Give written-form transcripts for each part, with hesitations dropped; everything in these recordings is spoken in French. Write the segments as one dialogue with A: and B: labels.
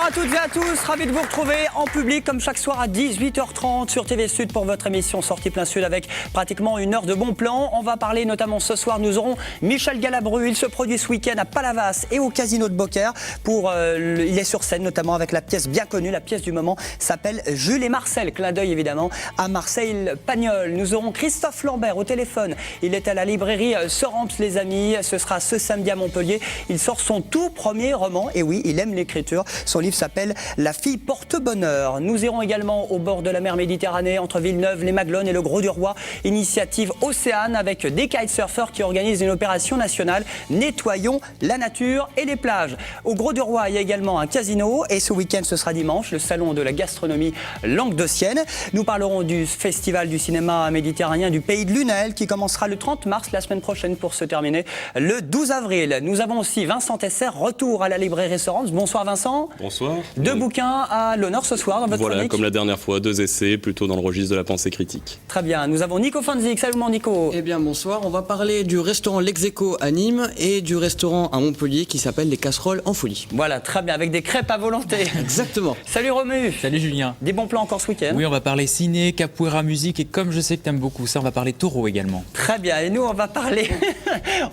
A: à toutes et à tous, ravi de vous retrouver en public comme chaque soir à 18h30 sur TV Sud pour votre émission Sortie Plein Sud avec pratiquement une heure de bons plans. On va parler notamment ce soir, nous aurons Michel Galabru, il se produit ce week-end à Palavas et au Casino de Beaucaire. Il est sur scène notamment avec la pièce bien connue, la pièce du moment s'appelle Jules et Marcel, clin d'œil évidemment à Marcel Pagnol. Nous aurons Christophe Lambert au téléphone, il est à la librairie Soramps les amis, ce sera ce samedi à Montpellier. Il sort son tout premier roman, et oui, il aime l'écriture. Son livre s'appelle La fille porte-bonheur. Nous irons également au bord de la mer Méditerranée, entre Villeneuve, les Maglones et le Grau-du-Roi. Initiative Océane avec des kitesurfers qui organisent une opération nationale. Nettoyons la nature et les plages. Au Grau-du-Roi, il y a également un casino. Et ce week-end, ce sera dimanche, le salon de la gastronomie languedocienne. Nous parlerons du festival du cinéma méditerranéen du Pays de Lunel qui commencera le 30 mars, la semaine prochaine, pour se terminer le 12 avril. Nous avons aussi Vincent Tesser, retour à la librairie Soramps. Bonsoir Vincent.
B: Bonsoir.
A: Deux bouquins à l'honneur ce soir dans votre chronique.
B: Voilà, comme la dernière fois, 2 essais, plutôt dans le registre de la pensée critique.
A: Très bien, nous avons Nico Fanzik. Salut mon Nico.
C: Eh bien bonsoir, on va parler du restaurant L'Execo à Nîmes et du restaurant à Montpellier qui s'appelle Les Casseroles en Folie.
A: Voilà, très bien, avec des crêpes à volonté.
C: Exactement.
A: Salut Romu.
D: Salut Julien.
A: Des bons plans encore ce week-end.
D: Oui, on va parler ciné, capoeira, musique et comme je sais que tu aimes beaucoup ça, on va parler taureau également.
A: Très bien, et nous on va parler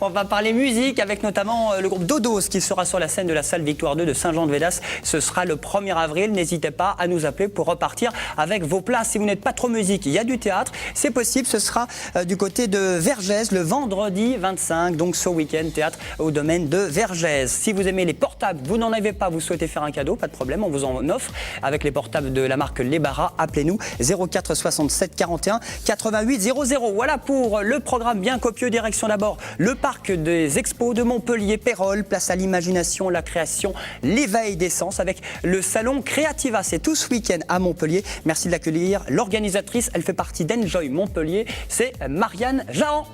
A: on va parler musique avec notamment le groupe Dodos qui sera sur la scène de la salle Victoire 2 de Saint-Jean-de-Védas. Ce sera le 1er avril. N'hésitez pas à nous appeler pour repartir avec vos places. Si vous n'êtes pas trop musique, il y a du théâtre. C'est possible, ce sera du côté de Vergès le vendredi 25. Donc ce week-end, théâtre au domaine de Vergès. Si vous aimez les portables, vous n'en avez pas, vous souhaitez faire un cadeau, pas de problème, on vous en offre. Avec les portables de la marque Lebara, appelez-nous 04 67 41 88 00. Voilà pour le programme bien copieux. Direction d'abord le parc des expos de Montpellier, Pérol, place à l'imagination, la création, l'éveil des sens avec le salon Creativa. C'est tout ce week-end à Montpellier. Merci de l'accueillir. L'organisatrice, elle fait partie d'Enjoy Montpellier, c'est Marianne Jahan.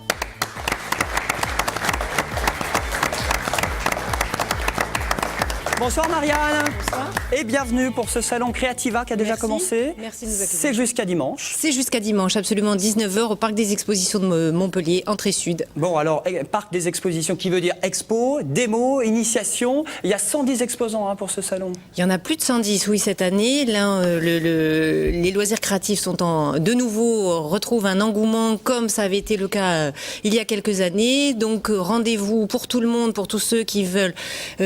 A: Bonsoir Marianne.
E: Bonsoir.
A: Et bienvenue pour ce salon Creativa qui a déjà commencé.
E: Merci de nous accueillir.
A: C'est jusqu'à dimanche.
E: C'est jusqu'à dimanche, absolument 19h au parc des expositions de Montpellier, entrée sud.
A: Bon alors, parc des expositions qui veut dire expo, démo, initiation. Il y a 110 exposants pour ce salon.
E: Il y en a plus de 110, oui, cette année. Là, les loisirs créatifs sont de nouveau, retrouvent un engouement comme ça avait été le cas il y a quelques années. Donc rendez-vous pour tout le monde, pour tous ceux qui veulent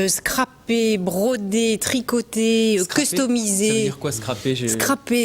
E: scraper, broder, tricoter, customiser.
D: Ça veut dire quoi scraper?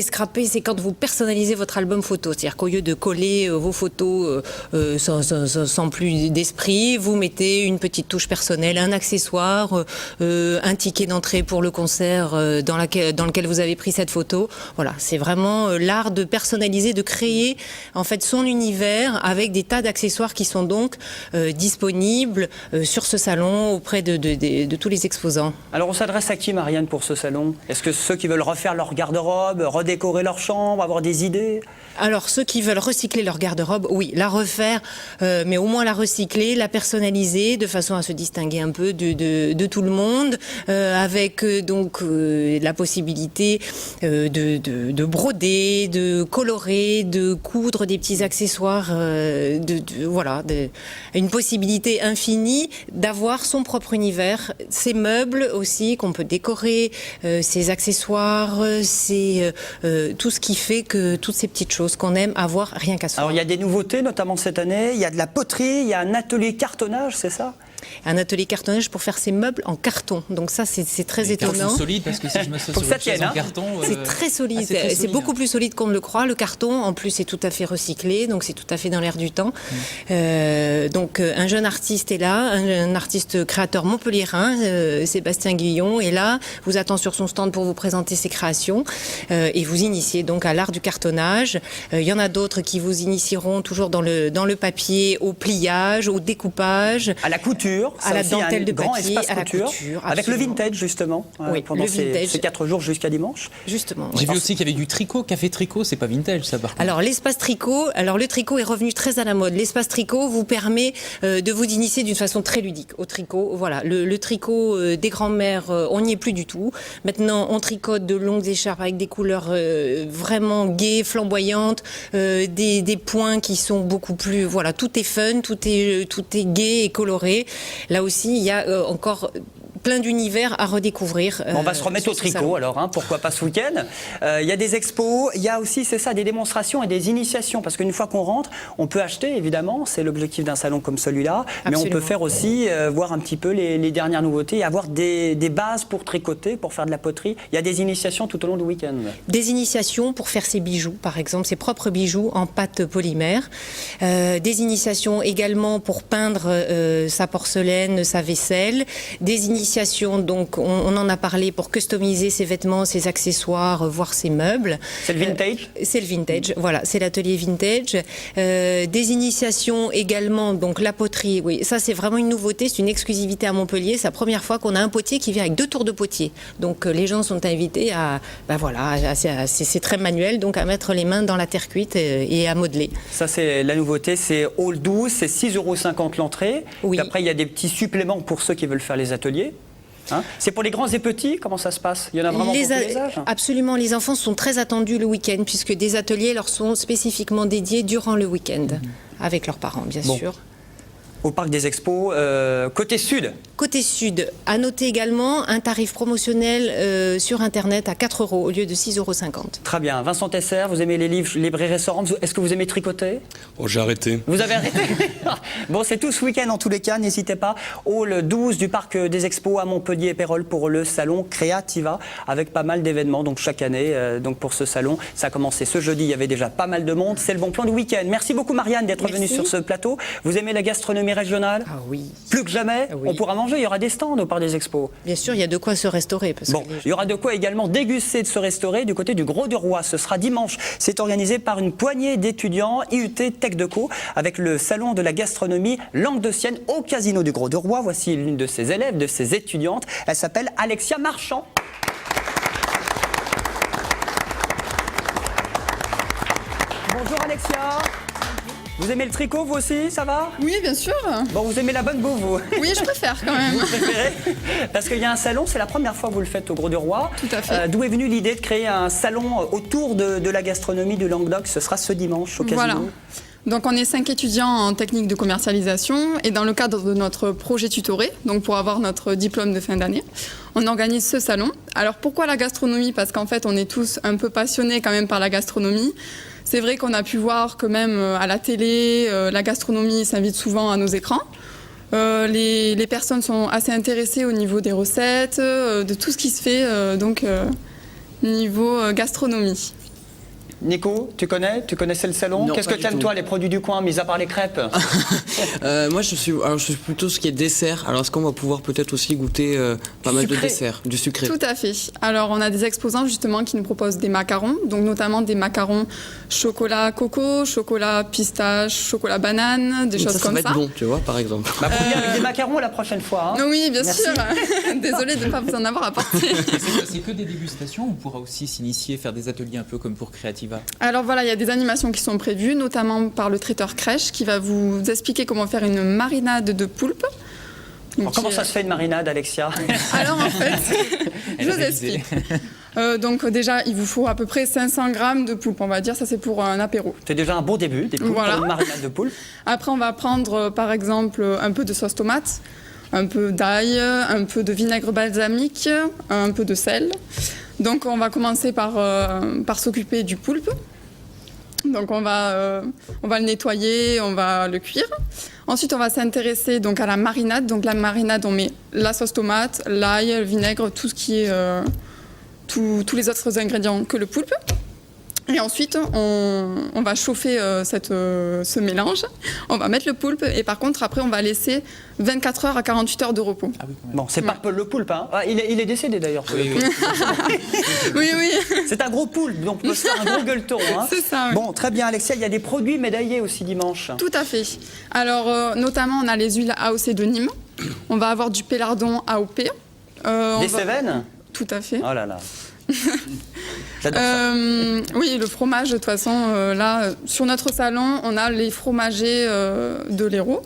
E: Scraper, c'est quand vous personnalisez votre album photo. C'est-à-dire qu'au lieu de coller vos photos sans plus d'esprit, vous mettez une petite touche personnelle, un accessoire, un ticket d'entrée pour le concert dans lequel vous avez pris cette photo. Voilà, c'est vraiment l'art de personnaliser, de créer en fait son univers avec des tas d'accessoires qui sont donc disponibles sur ce salon auprès de tous les exposants.
A: Alors on s'adresse à qui Marianne pour ce salon? Est-ce que ceux qui veulent refaire leur garde-robe, redécorer leur chambre, avoir des idées?
E: Alors ceux qui veulent recycler leur garde-robe, oui, la refaire, mais au moins la recycler, la personnaliser de façon à se distinguer un peu de tout le monde, avec donc la possibilité de broder, de colorer, de coudre des petits accessoires, voilà, une possibilité infinie d'avoir son propre univers, ses meubles aussi qu'on peut décorer, ses accessoires, tout ce qui fait que toutes ces petites choses qu'on aime avoir rien qu'à soi.
A: Alors il y a des nouveautés notamment cette année, il y a de la poterie, il y a un atelier cartonnage, c'est ça?
E: Un atelier cartonnage pour faire ses meubles en carton. Donc ça, c'est très étonnant.
D: C'est solide parce que si je me
A: Faut
D: sur
A: que ça
D: une chaise
A: tienne,
D: en carton...
E: C'est très solide.
D: très
E: C'est beaucoup plus solide qu'on ne le croit. Le carton, en plus, est tout à fait recyclé. Donc c'est tout à fait dans l'air du temps. Donc un jeune artiste est là, un artiste créateur montpelliérain, Sébastien Guillon, est là, vous attend sur son stand pour vous présenter ses créations et vous initier donc à l'art du cartonnage. Il y en a d'autres qui vous initieront toujours dans le papier, au pliage, au découpage.
A: À la couture.
E: À la dentelle de
A: grand
E: papier,
A: espace
E: à la
A: couture,
E: couture,
A: avec le
E: absolument.
A: vintage justement,
E: Oui,
A: pendant
E: le vintage.
A: ces 4 jours jusqu'à dimanche.
E: Justement.
D: J'ai vu aussi qu'il y avait du tricot, café tricot, c'est pas vintage ça par contre.
E: Alors l'espace tricot, le tricot est revenu très à la mode. L'espace tricot vous permet de vous initier d'une façon très ludique au tricot. Voilà, le tricot des grands-mères, on n'y est plus du tout. Maintenant, on tricote de longues écharpes avec des couleurs vraiment gaies, flamboyantes, des points qui sont beaucoup plus, voilà, tout est fun, tout est gai et coloré. Là aussi, il y a encore plein d'univers à redécouvrir.
A: On va se remettre au tricot alors, hein, pourquoi pas ce week-end. Il y a des expos, il y a aussi, c'est ça, des démonstrations et des initiations, parce qu'une fois qu'on rentre, on peut acheter évidemment, c'est l'objectif d'un salon comme celui-là, mais on peut faire aussi voir un petit peu les dernières nouveautés et avoir des bases pour tricoter, pour faire de la poterie. Il y a des initiations tout au long du week-end.
E: Des initiations pour faire ses bijoux, par exemple, ses propres bijoux en pâte polymère. Des initiations également pour peindre sa porcelaine, sa vaisselle. Des initiations, donc on en a parlé, pour customiser ses vêtements, ses accessoires, voire ses meubles.
A: C'est le vintage
E: C'est le vintage, voilà, c'est l'atelier vintage. Des initiations également, donc la poterie, oui, ça c'est vraiment une nouveauté, c'est une exclusivité à Montpellier. C'est la première fois qu'on a un potier qui vient avec 2 tours de potier. Donc les gens sont invités à, c'est très manuel, donc à mettre les mains dans la terre cuite et à modeler.
A: Ça c'est la nouveauté, c'est Hall 12, c'est 6,50 € l'entrée.
E: Oui.
A: Après il y a des petits suppléments pour ceux qui veulent faire les ateliers. Hein, c'est pour les grands et petits, comment ça se passe? Il y en a vraiment pour tous les âges?
E: Absolument, les enfants sont très attendus le week-end, puisque des ateliers leur sont spécifiquement dédiés durant le week-end, avec leurs parents bien sûr.
A: Au Parc des Expos, côté sud.
E: Côté sud, à noter également un tarif promotionnel sur Internet à 4 € au lieu de 6,50 €.
A: Très bien. Vincent Tesser, vous aimez les livres, librairies, restaurants. Est-ce que vous aimez tricoter?
B: Oh, j'ai arrêté.
A: Vous avez arrêté? Bon, c'est tout ce week-end en tous les cas. N'hésitez pas. Hall 12 du Parc des Expos à Montpellier et Pérols pour le salon Creativa, avec pas mal d'événements. Donc chaque année, donc pour ce salon, ça a commencé ce jeudi. Il y avait déjà pas mal de monde. C'est le bon plan du week-end. Merci beaucoup Marianne d'être venue sur ce plateau. Vous aimez la gastronomie régionale?
E: Ah oui.
A: Plus que jamais.
E: Oui.
A: On pourra manger. Il y aura des stands au Parc des Expos.
E: Bien sûr, il y a de quoi se restaurer. Parce
A: Bon,
E: que
A: il y aura de quoi également déguster, de se restaurer du côté du Gros de Roi. Ce sera dimanche. C'est organisé par une poignée d'étudiants IUT Tech Deco avec le salon de la gastronomie languedocienne au Casino du Gros de Roi. Voici l'une de ses élèves, de ses étudiantes. Elle s'appelle Alexia Marchand. Bonjour Alexia. Vous aimez le tricot, vous aussi, ça va?
F: Oui, bien sûr.
A: Bon, vous aimez la bonne bouffe, vous?
F: Oui, je préfère quand même.
A: Vous préférez? Parce qu'il y a un salon, c'est la première fois que vous le faites au Gros de Roi.
F: Tout à fait.
A: D'où est venue l'idée de créer un salon autour de la gastronomie du Languedoc? Ce sera ce dimanche au Casino.
F: Voilà. Donc on est 5 étudiants en technique de commercialisation et dans le cadre de notre projet tutoré, donc pour avoir notre diplôme de fin d'année, on organise ce salon. Alors pourquoi la gastronomie? Parce qu'en fait on est tous un peu passionnés quand même par la gastronomie. C'est vrai qu'on a pu voir que même à la télé, la gastronomie s'invite souvent à nos écrans. Les personnes sont assez intéressées au niveau des recettes, de tout ce qui se fait niveau gastronomie.
A: Nico, tu connaissais le salon?
C: Non,
A: Qu'est-ce
C: pas
A: que
C: du
A: t'aimes
C: tout.
A: toi, les produits du coin, mis à part les crêpes?
C: Moi, je suis plutôt ce qui est dessert. Alors, est-ce qu'on va pouvoir peut-être aussi goûter pas mal de
A: sucré.
C: desserts, du sucré?
F: Tout à fait. Alors, on a des exposants justement qui nous proposent des macarons, donc notamment des macarons chocolat coco, chocolat pistache, chocolat banane, des choses
C: ça
F: comme
C: va
F: ça.
C: être bon, tu vois, par exemple.
A: Bah, vous venez avec des macarons la prochaine fois. Hein.
F: Oui, bien
A: Merci.
F: sûr. Désolée de ne pas vous en avoir apporté.
D: C'est que des dégustations, on pourra aussi s'initier, faire des ateliers un peu comme pour Creativa.
F: Alors voilà, il y a des animations qui sont prévues, notamment par le traiteur Crèche, qui va vous expliquer comment faire une marinade de poulpe.
A: Alors, comment ça se fait une marinade, Alexia?
F: Alors en fait, je vous explique. Donc déjà, il vous faut à peu près 500 grammes de poulpe, on va dire, ça c'est pour un apéro.
A: C'est déjà un bon début, des poulpes
F: Voilà.
A: pour une marinade de poulpe.
F: Après, on va prendre par exemple un peu de sauce tomate, un peu d'ail, un peu de vinaigre balsamique, un peu de sel. Donc on va commencer par s'occuper du poulpe. Donc on va le nettoyer, on va le cuire. Ensuite, on va s'intéresser donc à la marinade. Donc la marinade, on met la sauce tomate, l'ail, le vinaigre, tout ce qui est tous les autres ingrédients que le poulpe. Et ensuite, on va chauffer ce mélange. On va mettre le poulpe et par contre, après, on va laisser 24 heures à 48 heures de repos.
D: Ah oui, quand même.
A: Bon, c'est pas le poulpe, hein. Ah, il est décédé d'ailleurs.
D: Oui, oui.
F: Oui, oui.
A: C'est un gros poulpe, donc on peut se faire un gros gueuleton. Hein.
F: C'est ça, oui.
A: Bon, très bien, Alexia, il y a des produits médaillés aussi dimanche.
F: Tout à fait. Alors, notamment, on a les huiles AOC de Nîmes. On va avoir du pélardon AOP.
A: Des Cévennes?
F: Tout à fait.
A: Oh là là. J'adore ça.
F: Oui, le fromage, de toute façon, là, sur notre salon, on a les fromagers de l'Hérault.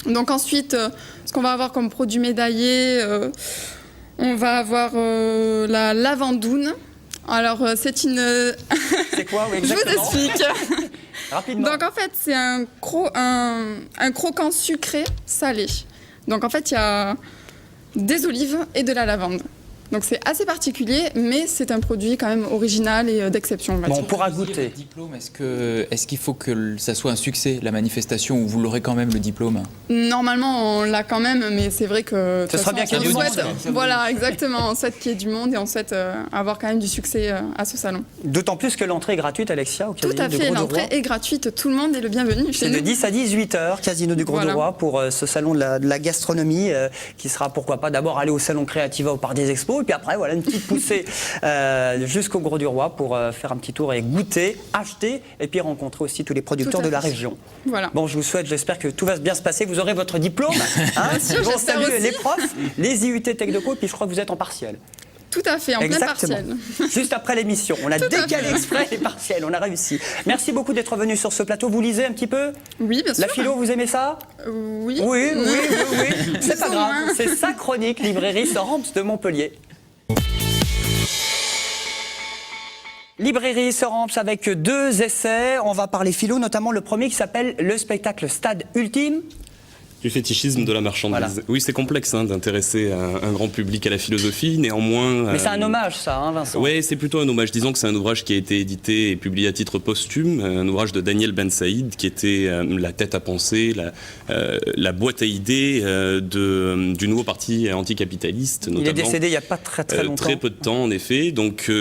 F: Donc ensuite, ce qu'on va avoir comme produit médaillé, on va avoir la lavandoune. Alors, c'est une...
A: C'est quoi, oui,
F: Je
A: exactement?
F: vous explique.
A: Rapidement.
F: Donc en fait, c'est un croquant sucré salé. Donc en fait, il y a des olives et de la lavande. Donc c'est assez particulier, mais c'est un produit quand même original et d'exception. On va
A: Bon, on
F: dire.
A: pourra
D: Le
A: goûter.
D: diplôme, est-ce qu'il faut que ça soit un succès, la manifestation, ou vous l'aurez quand même le diplôme?
F: Normalement, on l'a quand même, mais c'est vrai que... de toute
A: sera bien
F: façon,
A: qu'il y ait
F: on
A: du
F: souhaite-
A: monde.
F: Voilà, exactement. On souhaite qu'il y ait du monde et on souhaite avoir quand même du succès à ce salon.
A: D'autant plus que l'entrée est gratuite, Alexia, au
F: Tout
A: Casino
F: à
A: du
F: fait,
A: Gros du
F: l'entrée
A: Roi.
F: est gratuite. Tout le monde est le bienvenu chez
A: C'est de
F: nous.
A: 10 à 18 heures, Casino du Gros du
F: Voilà.
A: Roi, pour ce salon de la gastronomie, qui sera, pourquoi pas, d'abord aller au salon Créativa au Parc des Expos, et puis après, voilà, une petite poussée jusqu'au Gros du Roi pour faire un petit tour et goûter, acheter, et puis rencontrer aussi tous les producteurs
F: Tout à
A: de la
F: fait.
A: région.
F: Voilà.
A: Bon, je vous souhaite, j'espère que tout va bien se passer. Vous aurez votre diplôme. Hein,
F: Bien sûr,
A: Bon,
F: j'espère
A: salut
F: aussi.
A: les profs, les IUT Techdeco, et puis je crois que vous êtes en partiel.
F: Tout à fait, en plein partiel.
A: Juste après l'émission. On a décalé exprès les partiels, on a réussi. Merci beaucoup d'être venu sur ce plateau. Vous lisez un petit peu?
F: Oui, bien sûr.
A: La philo, vous aimez ça?
F: Oui.
A: Oui. C'est pas
F: Plus ou
A: grave.
F: moins.
A: C'est sa chronique, librairie Sorams de Montpellier. Librairie Sorams avec 2 essais. On va parler philo, notamment le premier qui s'appelle Le spectacle Stade Ultime.
B: Du fétichisme de la marchandise.
A: Voilà.
B: Oui, c'est complexe d'intéresser un grand public à la philosophie, néanmoins...
A: Mais c'est un hommage, ça, hein, Vincent?
B: Oui, c'est plutôt un hommage. Disons que c'est un ouvrage qui a été édité et publié à titre posthume, un ouvrage de Daniel Ben Saïd, qui était la tête à penser, la boîte à idées du nouveau parti anticapitaliste.
A: Il est décédé il n'y a pas très longtemps.
B: Très peu de temps, en effet. Donc,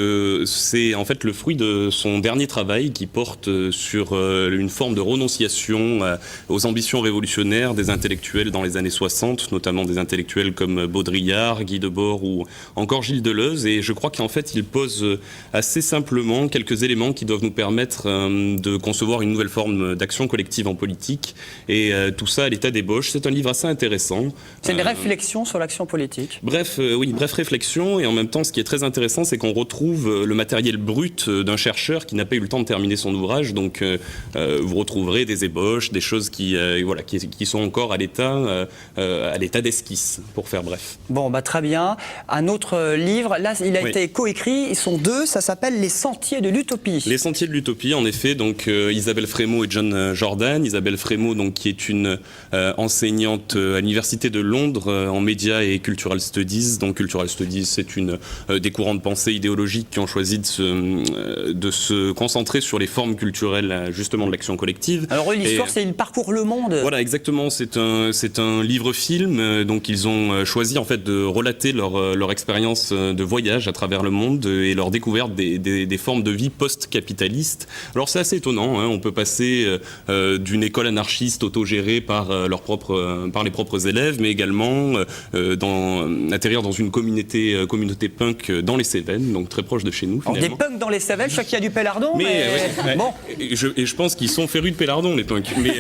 B: c'est en fait le fruit de son dernier travail qui porte sur une forme de renonciation aux ambitions révolutionnaires des intellectuels dans les années 60, notamment des intellectuels comme Baudrillard, Guy Debord ou encore Gilles Deleuze. Et je crois qu'en fait, il pose assez simplement quelques éléments qui doivent nous permettre de concevoir une nouvelle forme d'action collective en politique. Et tout ça à l'état d'ébauche. C'est un livre assez intéressant.
A: C'est une réflexion sur l'action politique.
B: Bref réflexion. Et en même temps, ce qui est très intéressant, c'est qu'on retrouve le matériel brut d'un chercheur qui n'a pas eu le temps de terminer son ouvrage. Donc, vous retrouverez des ébauches, des choses qui sont encore à l'état d'esquisse, pour faire bref.
A: Bon, bah très bien. Un autre livre, là, il a
B: Oui.
A: été coécrit, ils sont 2, ça s'appelle Les Sentiers de l'Utopie.
B: Les Sentiers de l'Utopie, en effet, donc Isabelle Frémaux et John Jordan. Isabelle Frémaux, donc, qui est une enseignante à l'Université de Londres en Media et Cultural Studies. Donc, Cultural Studies, c'est une des courants de pensée idéologiques qui ont choisi de se concentrer sur les formes culturelles, justement, de l'action collective.
A: Alors, eux, l'histoire,
B: Et,
A: c'est une parcours le monde.
B: Voilà, exactement. C'est un livre-film. Donc, ils ont choisi en fait de relater leur expérience de voyage à travers le monde et leur découverte des formes de vie post-capitalistes. Alors, c'est assez étonnant. Hein. On peut passer d'une école anarchiste autogérée par les propres élèves, mais également atterrir dans une communauté punk dans les Cévennes, donc très proche de chez nous.
A: Alors, des
B: Finalement.
A: punks dans les Cévennes, je sais qu'il y a du pélardon, mais...
B: Ouais.
A: Bon,
B: Et je pense qu'ils sont férus de pélardon, les punks. Mais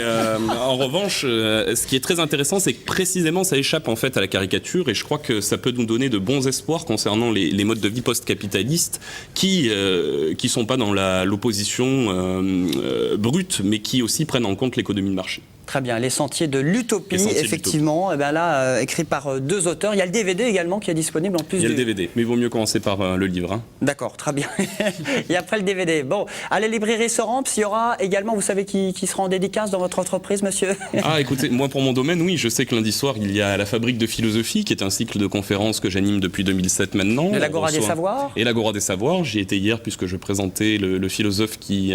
B: en revanche, ce qui est très intéressant, c'est que précisément ça échappe en fait à la caricature, et je crois que ça peut nous donner de bons espoirs concernant les modes de vie post-capitalistes qui sont pas dans l'opposition brute, mais qui aussi prennent en compte l'économie de marché.
A: très bien. Les Sentiers de l'Utopie,
B: Les Sentiers de
A: effectivement. Et bien là, écrit par 2 auteurs. Il y a le DVD également qui est disponible en plus
B: Il y a
A: du...
B: le DVD, mais il vaut mieux commencer par le livre. Hein.
A: D'accord, très bien. Et après le DVD. Bon, à la librairie Sorams, il y aura également, vous savez qui sera en dédicace dans votre entreprise, monsieur?
B: Ah, écoutez, moi pour mon domaine, oui, je sais que lundi soir, il y a la Fabrique de Philosophie, qui est un cycle de conférences que j'anime depuis 2007 maintenant.
A: De l'Agora des
B: On reçoit-
A: Savoirs.
B: Et l'Agora des Savoirs, j'y étais hier puisque je présentais le philosophe qui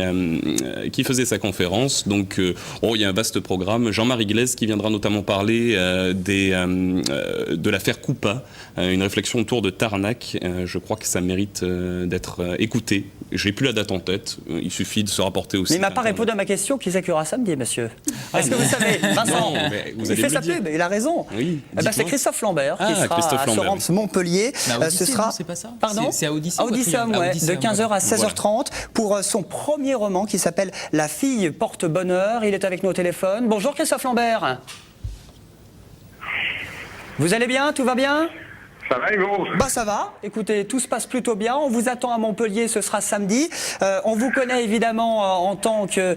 B: faisait sa conférence. Donc, il y a un vaste programme. Jean-Marie Glaise qui viendra notamment parler de l'affaire Coupa, une réflexion autour de Tarnac. Je crois que ça mérite d'être écouté. J'ai plus la date en tête. Il suffit de se rapporter aussi.
A: Mais il m'a pas répondu à ma question. Qui s'accueillera samedi, monsieur? Est-ce que vous savez, Vincent?
B: Non, mais vous
A: il
B: allez
A: fait
B: me
A: sa
B: le dire.
A: pub, il a raison.
B: Oui,
A: Eh ben, c'est
B: dites-moi.
A: Christophe Lambert qui
B: Ah,
A: sera
B: Christophe
A: à
B: Lambert,
A: Sorams Montpellier.
D: Mais à Odyssée,
A: Ce sera
D: non, c'est pas ça?
A: Pardon,
D: C'est à Odyssée
A: à
D: ou à
A: Odyssée,
D: Trianon?
A: ouais,
D: À Odyssée,
A: de 15h à 16h30 pour son premier roman qui s'appelle La fille porte bonheur. Il est avec nous au téléphone. Bonjour Christophe Lambert. Vous allez bien? Tout va bien?
G: Ça va, Hugo?
A: Bah ça va, écoutez, tout se passe plutôt bien. On vous attend à Montpellier, ce sera samedi. On vous connaît évidemment en tant que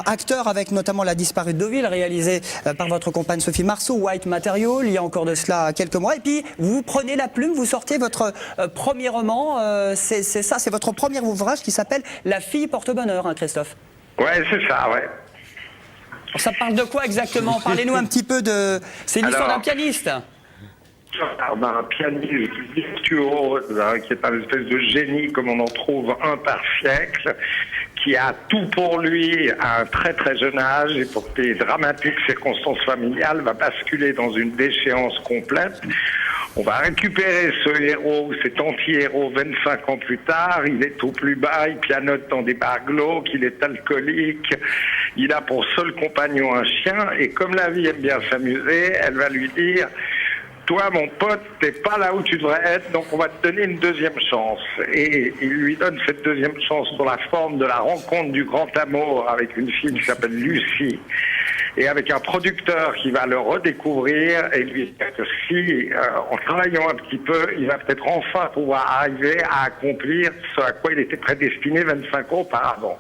A: acteur avec notamment La disparue de Deauville, réalisé par votre compagne Sophie Marceau, White Material, il y a encore de cela quelques mois. Et puis vous prenez la plume, vous sortez votre premier roman, c'est ça, c'est votre premier ouvrage qui s'appelle La fille porte bonheur, hein, Christophe.
G: Ouais, c'est ça, ouais.
A: Ça parle de quoi exactement? Parlez-nous un petit peu de... C'est l'histoire
G: Alors,
A: d'un pianiste.
G: d'un pianiste virtuose, qui est un espèce de génie comme on en trouve un par siècle, qui a tout pour lui à un très très jeune âge et pour des dramatiques circonstances familiales va basculer dans une déchéance complète. On va récupérer ce héros, cet anti-héros 25 ans plus tard. Il est au plus bas, il pianote dans des bars glauques, il est alcoolique, il a pour seul compagnon un chien et comme la vie aime bien s'amuser, elle va lui dire: toi, mon pote, t'es pas là où tu devrais être, donc on va te donner une deuxième chance. Et il lui donne cette deuxième chance sous la forme de la rencontre du grand amour avec une fille qui s'appelle Lucie, et avec un producteur qui va le redécouvrir et lui dire que si, en travaillant un petit peu, il va peut-être enfin pouvoir arriver à accomplir ce à quoi il était prédestiné 25 ans auparavant.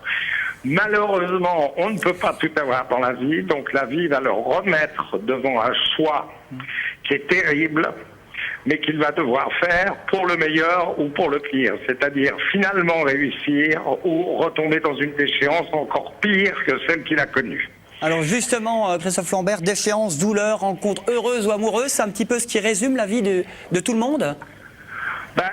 G: Malheureusement, on ne peut pas tout avoir dans la vie, donc la vie va le remettre devant un choix qui est terrible, mais qu'il va devoir faire pour le meilleur ou pour le pire, c'est-à-dire finalement réussir ou retomber dans une déchéance encore pire que celle qu'il a connue.
A: Alors justement, Christophe Lambert, déchéance, douleur, rencontre heureuse ou amoureuse, c'est un petit peu ce qui résume la vie de tout le monde ?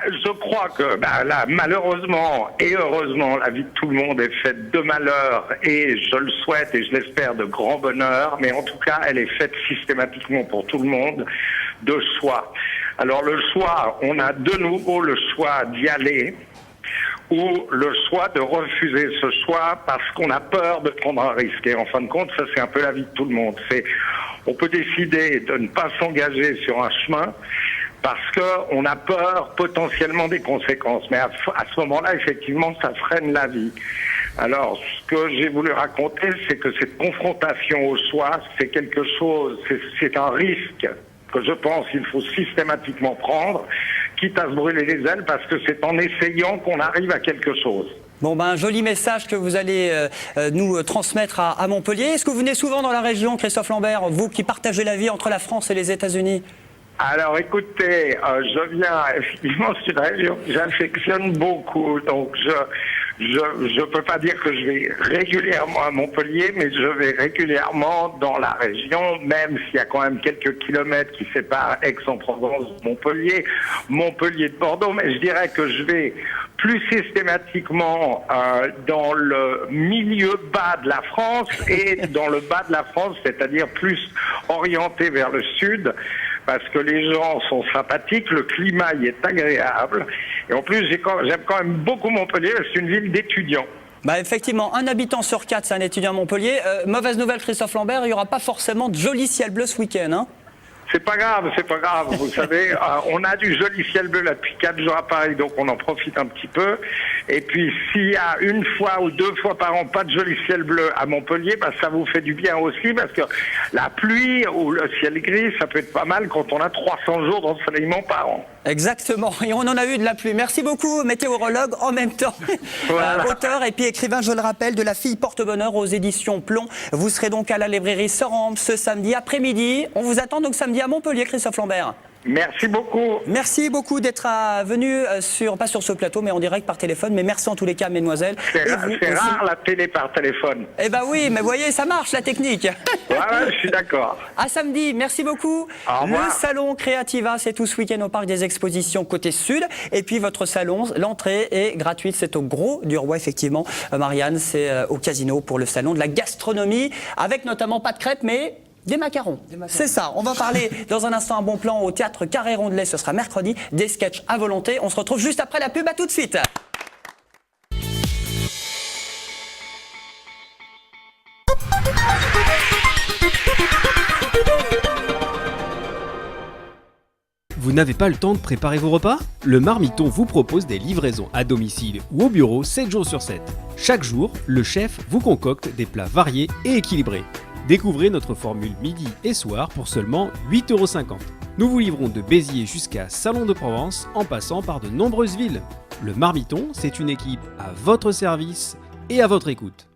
G: Je crois que là, malheureusement et heureusement, la vie de tout le monde est faite de malheur et je le souhaite et je l'espère de grand bonheur, mais en tout cas, elle est faite systématiquement pour tout le monde de choix. Alors le choix, on a de nouveau le choix d'y aller ou le choix de refuser ce choix parce qu'on a peur de prendre un risque. Et en fin de compte, ça c'est un peu la vie de tout le monde. On peut décider de ne pas s'engager sur un chemin parce qu'on a peur potentiellement des conséquences. Mais à ce moment-là, effectivement, ça freine la vie. Alors, ce que j'ai voulu raconter, c'est que cette confrontation au choix, c'est quelque chose, c'est un risque que je pense qu'il faut systématiquement prendre, quitte à se brûler les ailes, parce que c'est en essayant qu'on arrive à quelque chose.
A: Bon, un joli message que vous allez nous transmettre à Montpellier. Est-ce que vous venez souvent dans la région, Christophe Lambert, vous qui partagez la vie entre la France et les États-Unis ?
G: Alors écoutez, je viens, effectivement, c'est une région que j'affectionne beaucoup, donc je peux pas dire que je vais régulièrement à Montpellier, mais je vais régulièrement dans la région, même s'il y a quand même quelques kilomètres qui séparent Aix-en-Provence de Montpellier, Montpellier de Bordeaux, mais je dirais que je vais plus systématiquement dans le milieu bas de la France et dans le bas de la France, c'est-à-dire plus orienté vers le sud, parce que les gens sont sympathiques, le climat y est agréable, et en plus j'aime quand même beaucoup Montpellier, c'est une ville d'étudiants.
A: Effectivement, un habitant sur 4, c'est un étudiant à Montpellier. Mauvaise nouvelle, Christophe Lambert, il n'y aura pas forcément de joli ciel bleu ce week-end, hein ?
G: C'est pas grave, vous savez, on a du joli ciel bleu là depuis 4 jours à Paris, donc on en profite un petit peu. Et puis s'il y a une fois ou 2 fois par an pas de joli ciel bleu à Montpellier, ça vous fait du bien aussi, parce que la pluie ou le ciel gris, ça peut être pas mal quand on a 300 jours d'ensoleillement par an.
A: Exactement, et on en a eu de la pluie. Merci beaucoup, météorologue, en même temps
G: voilà.
A: Auteur et puis écrivain, je le rappelle, de La Fille Porte-Bonheur aux éditions Plomb. Vous serez donc à la librairie Sorambe ce samedi après-midi. On vous attend donc samedi à Montpellier, Christophe Lambert.
G: Merci beaucoup.
A: Merci beaucoup d'être venu pas sur ce plateau, mais en direct par téléphone. Mais merci en tous les cas, mesdemoiselles.
G: C'est rare la télé par téléphone.
A: Eh ben oui, mais vous voyez, ça marche la technique.
G: Ouais, je suis d'accord.
A: À samedi, merci beaucoup.
G: Au revoir.
A: Le salon Créativa, c'est tout ce week-end au Parc des Expositions côté sud. Et puis votre salon, l'entrée est gratuite, c'est au Gros du Roi, effectivement. Marianne, c'est au Casino pour le salon de la gastronomie, avec notamment pas de crêpes, mais des macarons. C'est ça. On va parler dans un instant un bon plan au théâtre Carré Rondelet. Ce sera mercredi. Des sketchs à volonté. On se retrouve juste après la pub. À tout de suite.
H: Vous n'avez pas le temps de préparer vos repas ? Le Marmiton vous propose des livraisons à domicile ou au bureau 7 jours sur 7. Chaque jour, le chef vous concocte des plats variés et équilibrés. Découvrez notre formule midi et soir pour seulement 8,50 €. Nous vous livrons de Béziers jusqu'à Salon de Provence en passant par de nombreuses villes. Le Marmiton, c'est une équipe à votre service et à votre écoute.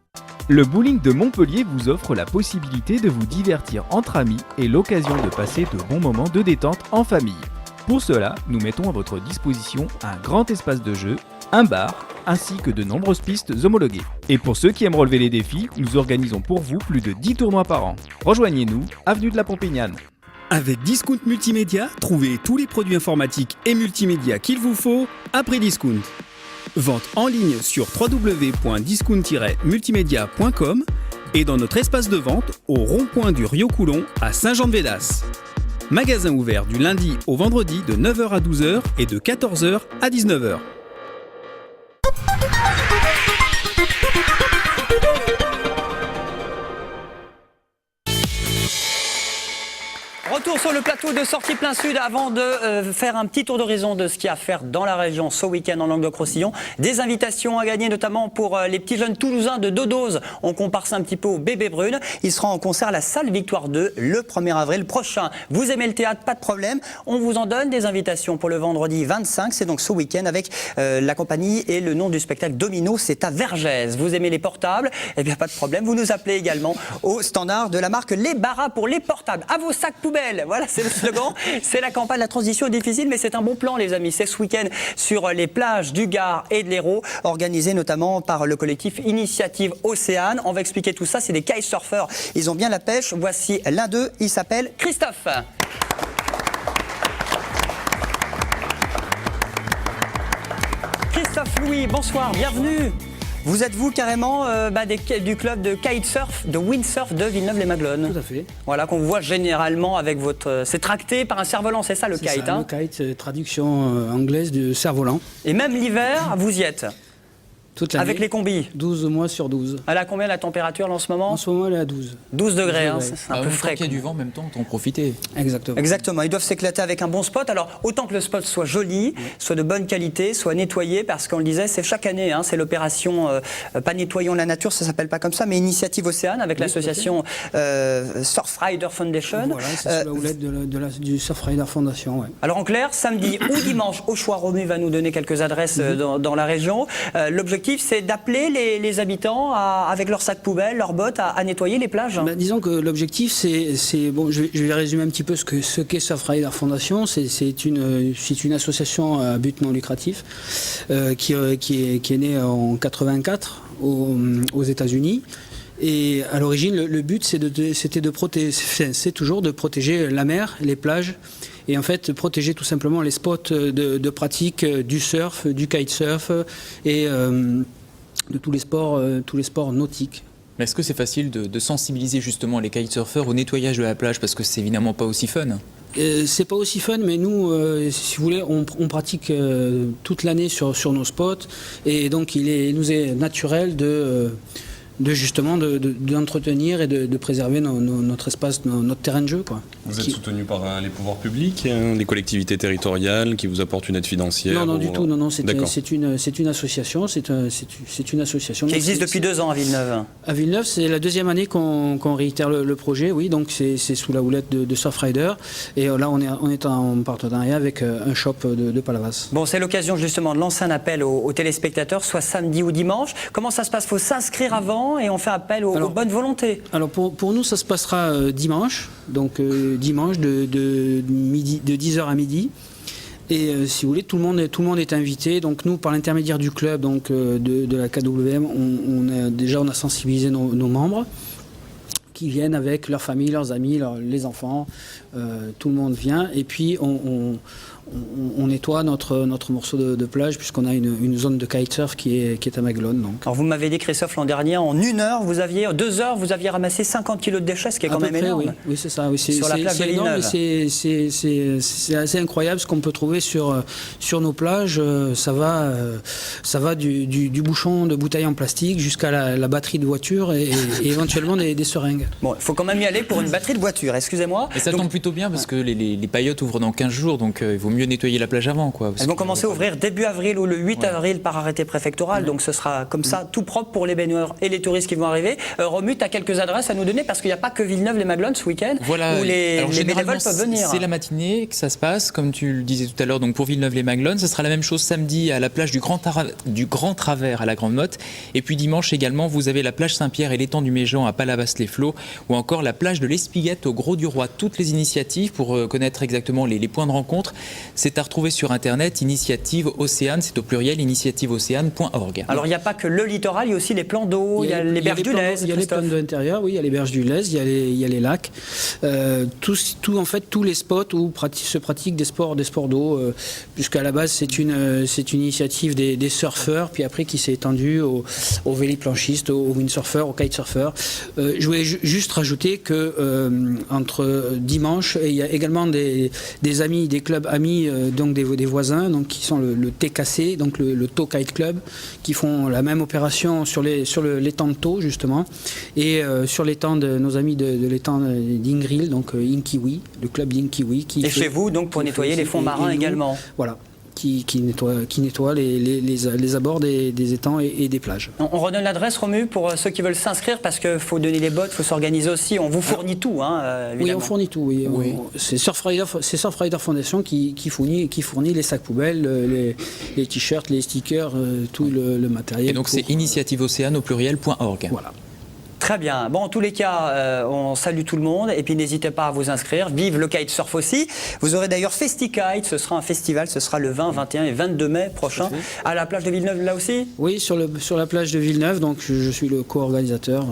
H: Le bowling de Montpellier vous offre la possibilité de vous divertir entre amis et l'occasion de passer de bons moments de détente en famille. Pour cela, nous mettons à votre disposition un grand espace de jeu, un bar, ainsi que de nombreuses pistes homologuées. Et pour ceux qui aiment relever les défis, nous organisons pour vous plus de 10 tournois par an. Rejoignez-nous, avenue de la Pompignane. Avec Discount Multimédia, trouvez tous les produits informatiques et multimédia qu'il vous faut à prix discount. Vente en ligne sur www.discount-multimédia.com et dans notre espace de vente au rond-point du Rio Coulon à Saint-Jean-de-Védas. Magasin ouvert du lundi au vendredi de 9h à 12h et de 14h à 19h.
A: Retour sur le plateau de Sortie Plein Sud avant de faire un petit tour d'horizon de ce qu'il y a à faire dans la région ce week-end en Languedoc-Roussillon. Des invitations à gagner notamment pour les petits jeunes toulousains de Dodose. On comparse un petit peu au Bébé Brune. Il sera en concert à la salle Victoire 2 le 1er avril prochain. Vous aimez le théâtre, pas de problème. On vous en donne des invitations pour le vendredi 25. C'est donc ce week-end avec la compagnie et le nom du spectacle Domino. C'est à Vergès. Vous aimez les portables? Eh bien, pas de problème. Vous nous appelez également au standard de la marque Les Barras pour les portables. À vos sacs poubelles. Voilà, c'est le slogan. C'est la campagne. La transition est difficile, mais c'est un bon plan, les amis. C'est ce week-end sur les plages du Gard et de l'Hérault, organisé notamment par le collectif Initiative Océane. On va expliquer tout ça. C'est des kitesurfers. Ils ont bien la pêche. Voici l'un d'eux. Il s'appelle Christophe. Christophe Louis, bonsoir, bienvenue. Vous êtes vous carrément du club de kitesurf, de windsurf de Villeneuve-les-Maglones.
I: Tout à fait.
A: Voilà, qu'on voit généralement avec votre... C'est tracté par un cerf-volant, c'est ça le kite,
I: ça,
A: hein?
I: le kite, traduction anglaise de cerf-volant.
A: Et même l'hiver, vous y êtes?
I: Toute l'année.
A: Avec les combis?
I: 12 mois sur 12.
A: Elle a combien la température là, en ce moment?
I: En ce moment, elle est à 12.
A: 12 degrés, hein,
I: degrés.
A: c'est un peu frais.
D: Il y a du vent en même temps, autant en profiter.
I: Exactement.
A: Exactement, ils doivent s'éclater avec un bon spot. Alors, autant que le spot soit joli, soit de bonne qualité, soit nettoyé, parce qu'on le disait, c'est chaque année, hein, c'est l'opération, pas Nettoyons la nature, ça s'appelle pas comme ça, mais Initiative Océane, avec l'association Surfrider Foundation.
I: Voilà, c'est sous la houlette du Surfrider Foundation, ouais.
A: Alors en clair, samedi ou dimanche, Auchois Romu va nous donner quelques adresses dans la région. L'objectif, c'est d'appeler les habitants avec leurs sacs poubelles, leurs bottes, à nettoyer les plages.
I: Ben, disons que l'objectif, c'est bon, je vais résumer un petit peu ce qu'est Surfrider Foundation. C'est une association à but non lucratif qui est née en 84 aux États-Unis. Et à l'origine, le but, c'est toujours de protéger la mer, les plages, et en fait protéger tout simplement les spots de pratique du surf, du kitesurf et de tous les sports nautiques.
D: Mais est-ce que c'est facile de sensibiliser justement les kitesurfers au nettoyage de la plage, parce que c'est évidemment pas aussi fun?
I: C'est pas aussi fun, mais nous, si vous voulez, on pratique toute l'année sur nos spots, et donc il nous est naturel d'entretenir et de préserver notre espace, notre terrain de jeu, quoi.
B: Vous êtes soutenu par les pouvoirs publics, les collectivités territoriales qui vous apportent une aide financière?
I: Non, du tout. Non, c'est une association. C'est une association
A: Qui existe depuis 2 ans à Villeneuve.
I: À Villeneuve, c'est la deuxième année qu'on réitère le projet, oui. Donc c'est sous la houlette de Surfrider. Et là, on est en partenariat avec un shop de Palavas.
A: Bon, c'est l'occasion justement de lancer un appel aux téléspectateurs, soit samedi ou dimanche. Comment ça se passe? Il faut s'inscrire avant et on fait appel aux bonnes volontés. Alors
I: pour nous, ça se passera dimanche. Donc dimanche de 10h à midi. Et si vous voulez, tout le monde est invité. Donc nous, par l'intermédiaire du club de la KWM, on a sensibilisé nos membres qui viennent avec leur famille, leurs amis, les enfants. Tout le monde vient. Et puis on nettoie notre morceau de plage, puisqu'on a une zone de kitesurf qui est à Maguelone. Donc.
A: Alors vous m'avez dit, Christophe, l'an dernier, en 2 heures, vous aviez ramassé 50 kilos de déchets, ce qui est quand même énorme.
I: Oui, c'est ça. Oui,
A: sur la plage de Villeneuve.
I: C'est assez incroyable ce qu'on peut trouver sur nos plages. Ça va du bouchon de bouteille en plastique jusqu'à la batterie de voiture et éventuellement des seringues.
A: Bon, il faut quand même y aller pour une batterie de voiture, excusez-moi.
D: Et ça tombe plutôt bien parce que les paillotes ouvrent dans 15 jours, donc il vaut mieux nettoyer la plage avant, quoi.
A: Elles vont commencer à ouvrir début avril ou le 8 avril par arrêté préfectoral, donc ce sera comme ça tout propre pour les baigneurs et les touristes qui vont arriver. Romu, tu as quelques adresses à nous donner parce qu'il n'y a pas que Villeneuve-les-Maglones ce week-end où les bénévoles peuvent venir.
D: C'est la matinée que ça se passe, comme tu le disais tout à l'heure, donc pour Villeneuve-les-Maglones. Ce sera la même chose samedi à la plage du Grand Travers à la Grande Motte. Et puis dimanche également, vous avez la plage Saint-Pierre et l'étang du Méjean à Palavas-les-Flots ou encore la plage de l'Espiguette au Gros du Roi. Toutes les initiatives, pour connaître exactement les points de rencontre, c'est à retrouver sur Internet, Initiative Océane, c'est au pluriel, initiativeocéane.org.
A: Alors, il n'y a pas que le littoral, il y a aussi les plans d'eau, il y a les berges du Lez.
I: Il y a les plans d'eau intérieurs, oui, il y a les berges du Lez, il y a les lacs. En fait, tous les spots où se pratiquent des sports d'eau, puisqu'à la base, c'est une initiative des surfeurs, puis après qui s'est étendue aux véliplanchistes, aux windsurfers, aux kitesurfers. Je voulais juste rajouter que entre dimanche, il y a également des amis, des clubs amis, donc des voisins, donc qui sont le TKC, donc le Tow Kite Club, qui font la même opération sur l'étang de Tow, justement, et sur l'étang de nos amis de l'étang d'Ingril, donc Inkiwi, le club d'Inkiwi.
A: Et chez vous, donc, pour nettoyer les fonds marins également.
I: Voilà. Qui nettoie les abords des étangs et des plages.
A: On redonne l'adresse, Romu, pour ceux qui veulent s'inscrire, parce qu'il faut donner les bottes, il faut s'organiser aussi. On vous fournit tout, évidemment.
I: Oui, on fournit tout. Oui. C'est Surfrider Foundation qui fournit les sacs poubelles, les t-shirts, les stickers, tout le matériel.
D: Et donc c'est initiativeocéane au pluriel.org.
I: Voilà.
A: Très bien. Bon, en tous les cas, on salue tout le monde et puis n'hésitez pas à vous inscrire. Vive le kitesurf aussi. Vous aurez d'ailleurs FestiKite, ce sera un festival, ce sera le 20, 21 et 22 mai prochain à la plage de Villeneuve là aussi.
I: Oui, sur la plage de Villeneuve, donc je suis le co-organisateur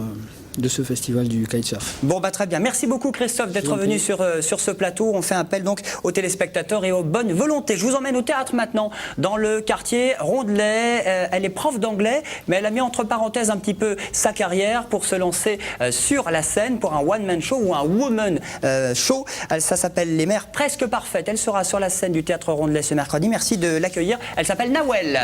I: de ce festival du kitesurf.
A: Bon, très bien. Merci beaucoup Christophe d'être venu sur ce plateau. On fait appel donc aux téléspectateurs et aux bonnes volontés. Je vous emmène au théâtre maintenant, dans le quartier Rondelet. Elle est prof d'anglais, mais elle a mis entre parenthèses un petit peu sa carrière pour se lancer sur la scène pour un one-man show ou un woman show. Ça s'appelle Les Mères Presque Parfaites. Elle sera sur la scène du théâtre Rondelet ce mercredi. Merci de l'accueillir. Elle s'appelle Nawel.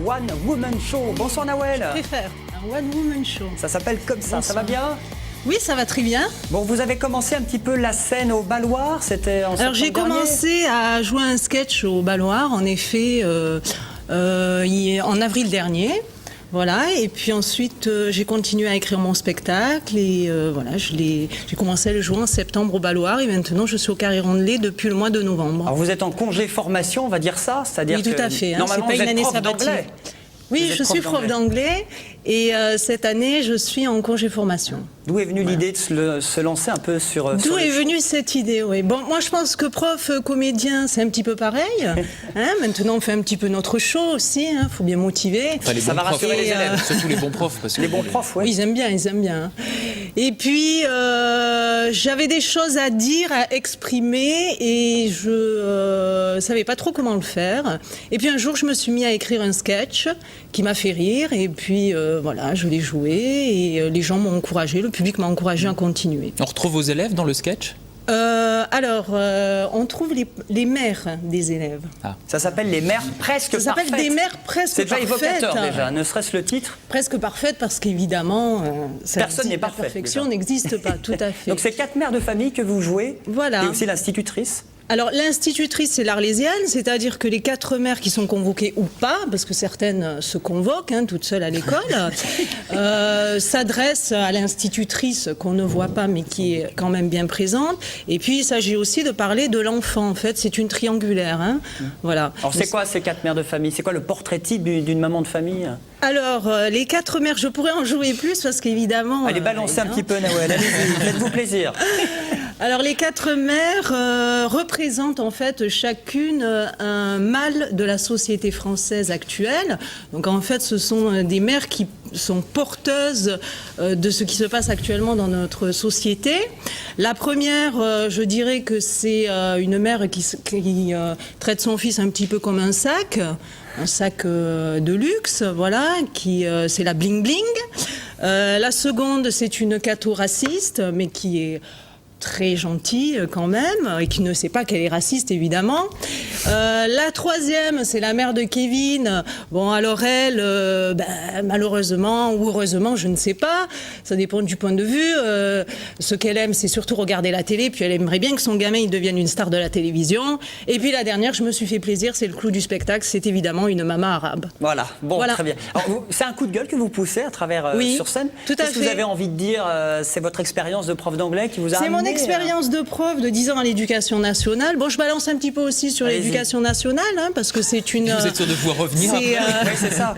A: One Woman Show. Bonsoir Nawel.
J: Je préfère un One Woman Show.
A: Ça s'appelle comme ça. Bonsoir. Ça va bien?
J: Oui, ça va très bien.
A: Bon, vous avez commencé un petit peu la scène au Balloir, c'était en septembre dernier.
J: Alors j'ai commencé à jouer un sketch au Balloir, en effet, en avril dernier. Voilà, et puis ensuite j'ai continué à écrire mon spectacle et voilà, j'ai commencé à le jouer en septembre au Balloir et maintenant je suis au Carré Rondelet depuis le mois de novembre.
A: Alors vous êtes en congé formation, on va dire ça, c'est-à-dire
J: oui, tout à fait.
A: Normalement
J: c'est pas
A: vous
J: une
A: êtes
J: année
A: prof d'anglais.
J: Oui, je suis prof d'anglais et cette année je suis en congé formation.
A: D'où est venue l'idée de se lancer un peu sur
J: D'où est venue cette idée, oui. Bon, moi je pense que prof, comédien, c'est un petit peu pareil. Maintenant on fait un petit peu notre show aussi, faut bien motiver.
D: Enfin, ça va rassurer les élèves, surtout les bons profs. Parce que
A: les bons profs, oui.
J: Oui, ils aiment bien. Et puis j'avais des choses à dire, à exprimer et je savais pas trop comment le faire. Et puis un jour je me suis mis à écrire un sketch qui m'a fait rire et puis voilà, je l'ai joué et les gens m'ont encouragé, le public m'a encouragé à continuer.
D: On retrouve vos élèves dans le sketch ?
J: On trouve les mères des élèves.
A: Ah. Ça s'appelle Les Mères Presque Parfaites.
J: Ça s'appelle des mères presque parfaites.
A: C'est déjà évocateur déjà, ne serait-ce le titre.
J: Presque parfaites parce qu'évidemment,
A: personne n'est parfait.
J: La perfection n'existe pas, tout à fait.
A: Donc c'est 4 mères de famille que vous jouez.
J: Voilà.
A: Et aussi l'institutrice.
J: Alors l'institutrice, c'est l'Arlésienne, c'est-à-dire que les 4 mères qui sont convoquées ou pas, parce que certaines se convoquent toutes seules à l'école, s'adressent à l'institutrice qu'on ne voit pas mais qui est quand même bien présente. Et puis il s'agit aussi de parler de l'enfant, en fait, c'est une triangulaire. Voilà.
A: Alors c'est quoi ces 4 mères de famille? C'est quoi le portrait type d'une maman de famille?
J: Alors, les 4 mères, je pourrais en jouer plus parce qu'évidemment...
A: Allez, balancez un petit peu, Nawel, allez-y, faites-vous plaisir.
J: Alors, les 4 mères représentent en fait chacune un mal de la société française actuelle. Donc, en fait, ce sont des mères qui sont porteuses de ce qui se passe actuellement dans notre société. La première, je dirais que c'est une mère qui traite son fils un petit peu comme un sac de luxe, voilà, c'est la bling bling. La seconde, c'est une catho-raciste, mais qui est très gentille quand même, et qui ne sait pas qu'elle est raciste, évidemment. La troisième, c'est la mère de Kevin. Bon, alors elle, malheureusement ou heureusement, je ne sais pas, ça dépend du point de vue. Ce qu'elle aime, c'est surtout regarder la télé, puis elle aimerait bien que son gamin il devienne une star de la télévision. Et puis la dernière, je me suis fait plaisir, c'est le clou du spectacle, c'est évidemment une maman arabe.
A: Voilà, bon, voilà. Très bien. C'est un coup de gueule que vous poussez à travers sur scène.
J: Tout à fait.
A: Qu'est-ce que vous avez envie de dire? C'est votre expérience de prof d'anglais qui vous a amené
J: expérience de prof de 10 ans à l'éducation nationale, bon, je balance un petit peu aussi sur
A: Allez-y.
J: l'éducation nationale, hein, parce que c'est une...
D: Vous êtes sûr de pouvoir revenir
J: c'est,
D: après
A: Oui, c'est ça.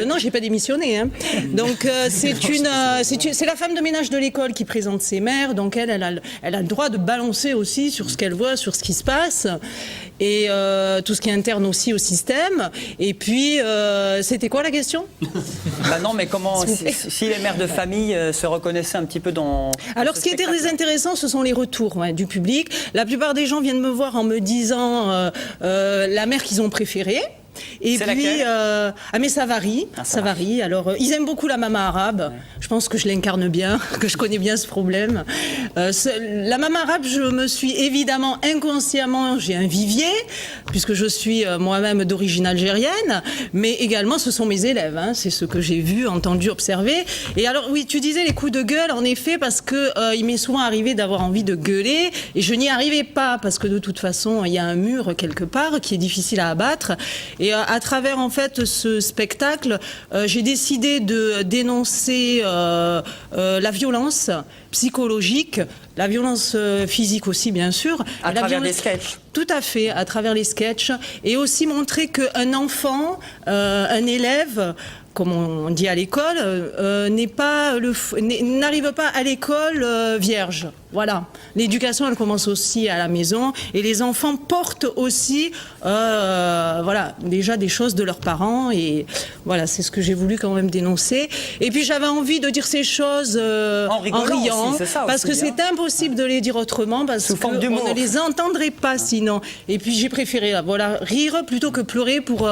J: non, j'ai pas démissionné. Hein. Donc c'est la femme de ménage de l'école qui présente ses mères. Donc elle a le droit de balancer aussi sur ce qu'elle voit, sur ce qui se passe et tout ce qui est interne aussi au système. Et puis c'était quoi la question?
A: Bah non, mais comment si les mères de famille se reconnaissaient un petit peu dans
J: Alors, ce qui était très intéressant, ce sont les retours du public. La plupart des gens viennent me voir en me disant la mère qu'ils ont préférée. Et
A: c'est
J: puis,
A: laquelle
J: mais ça varie, ça varie. Alors, ils aiment beaucoup la maman arabe. Ouais. Je pense que je l'incarne bien, que je connais bien ce problème. La maman arabe, je me suis évidemment inconsciemment, j'ai un vivier, puisque je suis moi-même d'origine algérienne, mais également ce sont mes élèves. Hein, c'est ce que j'ai vu, entendu, observé. Et alors, oui, tu disais les coups de gueule, en effet, parce que il m'est souvent arrivé d'avoir envie de gueuler, et je n'y arrivais pas, parce que de toute façon, il y a un mur quelque part qui est difficile à abattre. Et à travers en fait ce spectacle, j'ai décidé de dénoncer la violence psychologique, la violence physique aussi bien sûr.
A: À travers des sketchs.
J: Tout à fait, à travers les sketchs. Et aussi montrer qu'un enfant, un élève, comme on dit à l'école, n'arrive pas à l'école vierge. Voilà. L'éducation, elle commence aussi à la maison. Et les enfants portent aussi, voilà, déjà des choses de leurs parents. Et voilà, c'est ce que j'ai voulu quand même dénoncer. Et puis j'avais envie de dire ces choses en riant.
A: Aussi, ça
J: parce
A: aussi,
J: que c'est impossible de les dire autrement. Parce qu'on ne les entendrait pas sinon. Et puis j'ai préféré voilà, rire plutôt que pleurer pour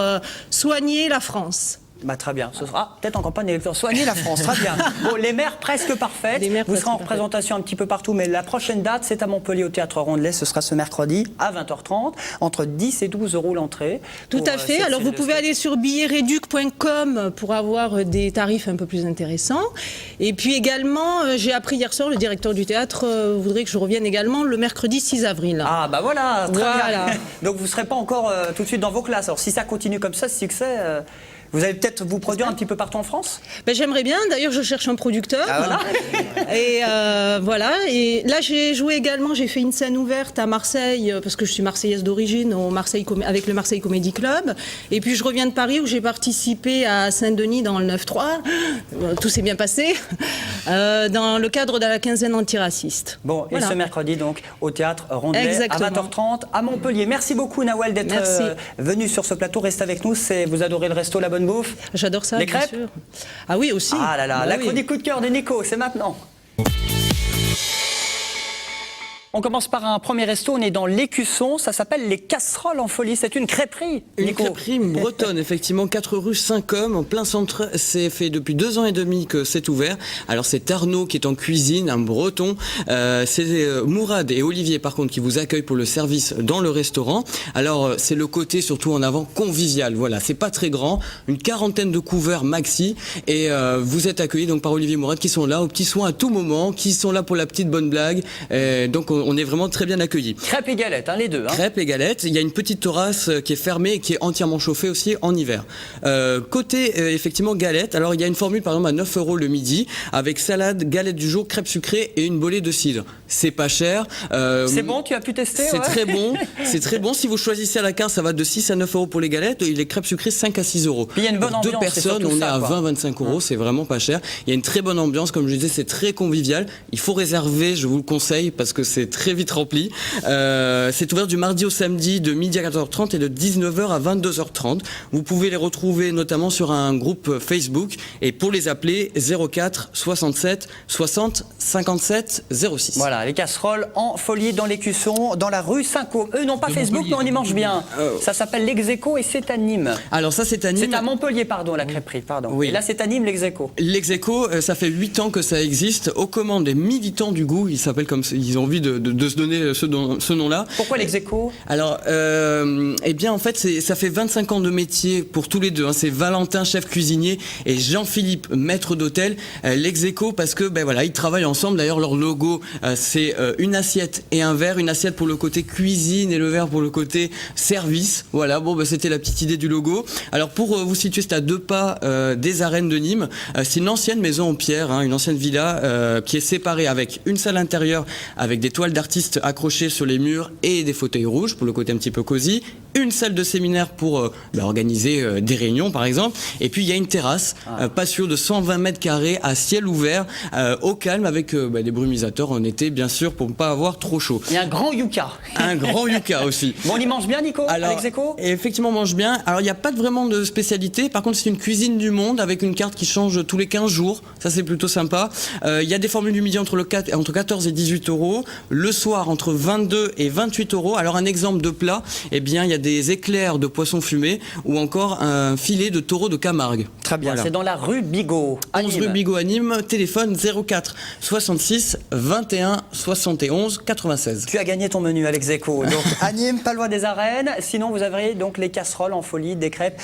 J: soigner la France.
A: Bah, très bien, ce sera peut-être en campagne électorale. Soigner la France, très bien. Bon, les maires presque parfaites. Vous serez en représentation un petit peu partout, mais la prochaine date, c'est à Montpellier au Théâtre Rondelet. Ce sera ce mercredi à 20h30, entre 10 et 12 euros l'entrée.
J: Tout à fait. Alors vous pouvez aller sur billetreduc.com pour avoir des tarifs un peu plus intéressants. Et puis également, j'ai appris hier soir, le directeur du théâtre voudrait que je revienne également le mercredi 6 avril.
A: Ah bah voilà, très bien. Donc vous ne serez pas encore tout de suite dans vos classes. Alors si ça continue comme ça, ce succès... Vous allez peut-être vous produire un petit peu partout en France ?
J: J'aimerais bien. D'ailleurs, je cherche un producteur.
A: Ah, voilà.
J: Et voilà. Et là, j'ai joué également. J'ai fait une scène ouverte à Marseille parce que je suis marseillaise d'origine avec le Marseille Comedy Club. Et puis je reviens de Paris où j'ai participé à Saint-Denis dans le 9-3. Tout s'est bien passé dans le cadre de la quinzaine antiraciste.
A: Bon, voilà. Et ce mercredi donc au Théâtre Rondelet.
J: Exactement.
A: À 20h30 à Montpellier. Merci beaucoup Nawal d'être venu sur ce plateau. Restez avec nous. Vous adorez le resto, la bonne bouffe.
J: J'adore ça,
A: les crêpes
J: bien sûr. Ah oui, aussi.
A: Ah là là, la chronique coup de cœur de Nico, c'est maintenant. On commence par un premier resto, on est dans l'Écusson, ça s'appelle les Casseroles en Folie, c'est une crêperie.
C: Une crêperie bretonne, effectivement, 4 rue Saint-Côme, en plein centre. C'est fait depuis 2 ans et demi que c'est ouvert. Alors c'est Arnaud qui est en cuisine, un breton. C'est Mourad et Olivier par contre qui vous accueillent pour le service dans le restaurant. Alors c'est le côté surtout en avant convivial, voilà, c'est pas très grand, une 40aine de couverts maxi et vous êtes accueillis donc par Olivier et Mourad qui sont là aux petits soins à tout moment, qui sont là pour la petite bonne blague. Donc on est vraiment très bien accueillis.
A: Crêpes et galettes, hein, les deux. Hein.
C: Crêpes et galettes. Il y a une petite terrasse qui est fermée et qui est entièrement chauffée aussi en hiver. Côté effectivement galettes, alors il y a une formule par exemple à 9 € le midi avec salade, galette du jour, crêpes sucrées et une bolée de cidre. C'est pas cher.
A: C'est bon, tu as pu tester?
C: C'est très bon. C'est très bon. Si vous choisissez à la carte, ça va de 6 à 9 € pour les galettes et les crêpes sucrées 5 à 6 €.
A: Puis il y a une bonne
C: pour
A: ambiance.
C: 2 personnes, on est à 20-25 €. C'est vraiment pas cher. Il y a une très bonne ambiance, comme je disais, c'est très convivial. Il faut réserver, je vous le conseille parce que c'est très vite rempli. C'est ouvert du mardi au samedi de midi à 14h30 et de 19h à 22h30. Vous pouvez les retrouver notamment sur un groupe Facebook et pour les appeler 04 67 60 57 06.
A: Voilà, les Casseroles en Folie dans l'Écusson, dans la rue Saint-Côme. Eux n'ont pas Facebook, mais on y mange bien. Ça s'appelle l'Execo et c'est à Nîmes.
C: Alors ça c'est à Nîmes.
A: C'est à Montpellier, pardon, la crêperie, pardon.
C: Oui.
A: Et là c'est à Nîmes l'Execo.
C: L'Execo, ça fait 8 ans que ça existe, aux commandes des militants du goût. Ils s'appellent comme ils ont envie de de se donner ce nom-là.
A: Pourquoi l'ex-aequo?
C: Alors, eh bien, en fait, ça fait 25 ans de métier pour tous les deux. Hein. C'est Valentin, chef cuisinier, et Jean-Philippe, maître d'hôtel. L'ex-aequo, parce que, voilà, ils travaillent ensemble. D'ailleurs, leur logo, c'est une assiette et un verre. Une assiette pour le côté cuisine et le verre pour le côté service. Voilà, c'était la petite idée du logo. Alors, pour vous situer, c'est à 2 pas des arènes de Nîmes. C'est une ancienne maison en pierre, hein, une ancienne villa qui est séparée avec une salle intérieure avec des toiles d'artistes accrochées sur les murs et des fauteuils rouges pour le côté un petit peu cosy, une salle de séminaire pour organiser des réunions par exemple, et puis il y a une terrasse patio de 120 mètres carrés à ciel ouvert, au calme, avec des brumisateurs en été bien sûr pour ne pas avoir trop chaud.
A: Il y a un grand yucca.
C: Un grand yucca aussi.
A: Bon, on y mange bien, Nico?
C: Alors,
A: l'ex-aequo?
C: effectivement, on mange bien. Alors, il n'y a pas vraiment de spécialité. Par contre, c'est une cuisine du monde avec une carte qui change tous les 15 jours. Ça, c'est plutôt sympa. Il y a des formules du midi entre 14 et 18 euros. Le soir, entre 22 et 28 euros. Alors, un exemple de plat, eh bien, il y a des éclairs de poisson fumé ou encore un filet de taureau de Camargue.
A: Très bien,
C: Voilà.
A: c'est dans la rue Bigot, à
C: 11
A: Nîmes.
C: rue Bigot à Nîmes, téléphone 04 66 21 71 96.
A: Tu as gagné ton menu, Alex-aequo. Donc, à Nîmes, pas loin des arènes. Sinon, vous avez donc les casseroles en folie, des crêpes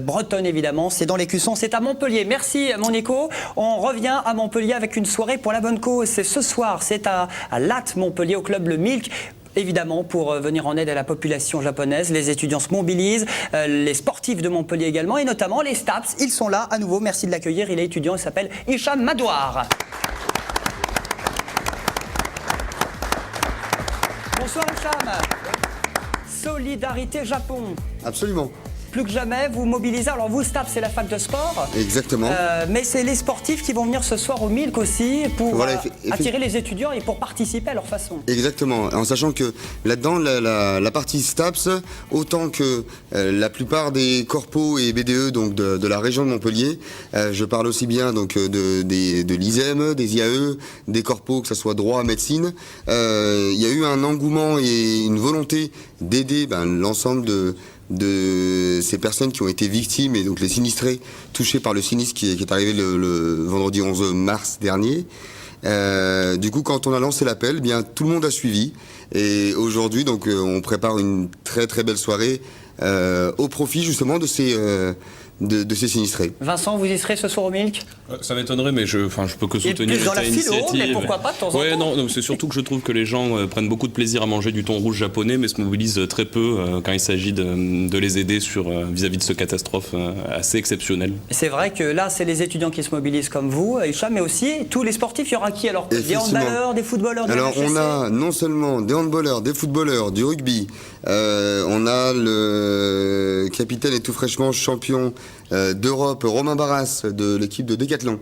A: bretonnes, évidemment. C'est dans l'Écusson, c'est à Montpellier. Merci, mon Nico. On revient à Montpellier avec une soirée pour la bonne cause. C'est ce soir, c'est à Latte, Montpellier, au club Le Milk. Évidemment, pour venir en aide à la population japonaise, les étudiants se mobilisent, les sportifs de Montpellier également, et notamment les STAPS. Ils sont là à nouveau. Merci de l'accueillir. Il est étudiant, il s'appelle Hicham Madouar. Bonsoir Hicham. Solidarité Japon.
K: Absolument.
A: Plus que jamais, vous mobilisez. Alors vous, STAPS, c'est la fac de sport.
K: Exactement.
A: Mais c'est les sportifs qui vont venir ce soir au Milk aussi pour
K: Voilà,
A: attirer les étudiants et pour participer à leur façon.
K: Exactement, en sachant que là-dedans, la partie STAPS, autant que la plupart des corpos et BDE donc de la région de Montpellier, je parle aussi bien donc de l'ISEM, des IAE, des corpos, que ce soit droit, médecine, il y a eu un engouement et une volonté d'aider l'ensemble de ces personnes qui ont été victimes et donc les sinistrés touchés par le sinistre qui est arrivé le vendredi 11 mars dernier. Du coup, quand on a lancé l'appel, bien tout le monde a suivi et aujourd'hui donc on prépare une très très belle soirée au profit justement de ces sinistrés.
A: Vincent, vous y serez ce soir au Milk?
B: Ça m'étonnerait, mais je peux que soutenir
A: plus dans la
B: cette
A: philo,
B: initiative.
A: mais pourquoi pas de temps en temps.
B: Non, c'est surtout que je trouve que les gens prennent beaucoup de plaisir à manger du thon rouge japonais, mais se mobilisent très peu quand il s'agit de les aider vis-à-vis de ce catastrophe assez exceptionnelle.
A: C'est vrai que là, c'est les étudiants qui se mobilisent comme vous, Hicham, mais aussi tous les sportifs. Il y aura qui alors? Des handballeurs, des footballeurs?
K: Alors on a non seulement des handballeurs, des footballeurs, du rugby, on a le capitaine et tout fraîchement champion d'Europe, Romain Barras, de l'équipe de Décathlon,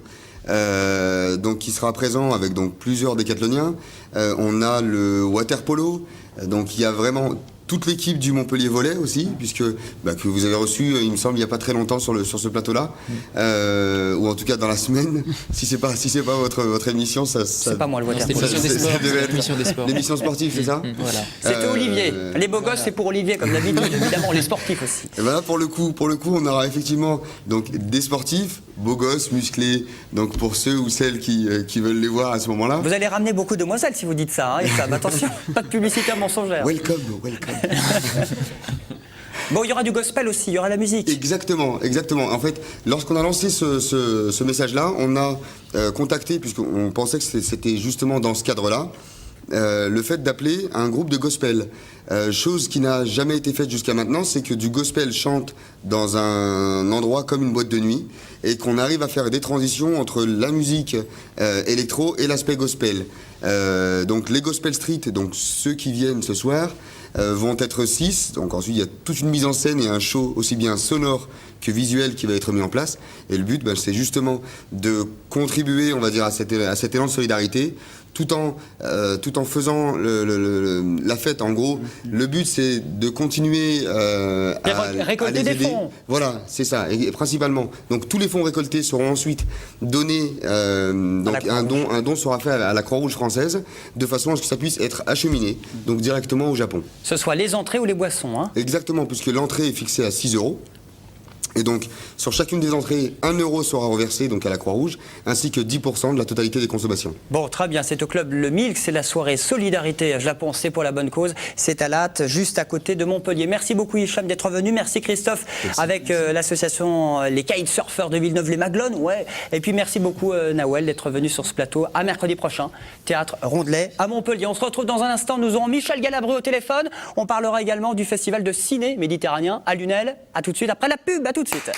K: donc qui sera présent avec donc plusieurs décathloniens. On a le water-polo, donc il y a vraiment toute l'équipe du Montpellier Volley aussi, puisque que vous avez reçu, il me semble, il n'y a pas très longtemps sur ce plateau-là, ou en tout cas dans la semaine. Si c'est pas votre émission, ça
A: c'est pas moi le water.
K: C'est l'émission des sports. L'émission sportive, c'est ça.
A: Voilà. C'était Olivier. Les beaux gosses, c'est pour Olivier, comme d'habitude. Évidemment, les sportifs aussi.
K: Et voilà, pour le coup, on aura effectivement donc des sportifs, beaux gosses, musclés. Donc pour ceux ou celles qui veulent les voir à ce moment-là.
A: Vous allez ramener beaucoup de demoiselles si vous dites ça. Attention, pas de publicité mensongère.
K: Welcome.
A: Bon, il y aura du gospel aussi, il y aura la musique.
K: Exactement. En fait, lorsqu'on a lancé ce message-là, on a contacté, puisqu'on pensait que c'était justement dans ce cadre-là, le fait d'appeler un groupe de gospel. Chose qui n'a jamais été faite jusqu'à maintenant, c'est que du gospel chante dans un endroit comme une boîte de nuit et qu'on arrive à faire des transitions entre la musique électro et l'aspect gospel. Donc les Gospel Street, donc ceux qui viennent ce soir, vont être 6. Donc ensuite il y a toute une mise en scène et un show aussi bien sonore que visuel qui va être mis en place. Et le but, c'est justement de contribuer, on va dire, à cet élan de solidarité, tout en faisant la fête. En gros, le but, c'est de continuer à récolter des fonds. Voilà, c'est ça, et principalement. Donc tous les fonds récoltés seront ensuite donnés. Donc un don sera fait à la Croix-Rouge française, de façon à ce que ça puisse être acheminé, donc directement au Japon.
A: Ce soit les entrées ou les boissons, hein.
K: Exactement, puisque l'entrée est fixée à 6 €. Et donc, sur chacune des entrées, 1 euro sera reversé donc à la Croix-Rouge, ainsi que 10% de la totalité des consommations.
A: Bon, très bien, c'est au club Le Milk, c'est la soirée Solidarité, je la pensais pour la bonne cause. C'est à Latte, juste à côté de Montpellier. Merci beaucoup Hicham d'être venu, merci Christophe, avec l'association Les Kitesurfers de Villeneuve-les-Maglones. Ouais. Et puis merci beaucoup Nawel d'être venu sur ce plateau. À mercredi prochain, Théâtre Rondelet à Montpellier. On se retrouve dans un instant, nous aurons Michel Galabru au téléphone. On parlera également du festival de ciné méditerranéen à Lunel. À tout de suite après la pub, à tout de suite.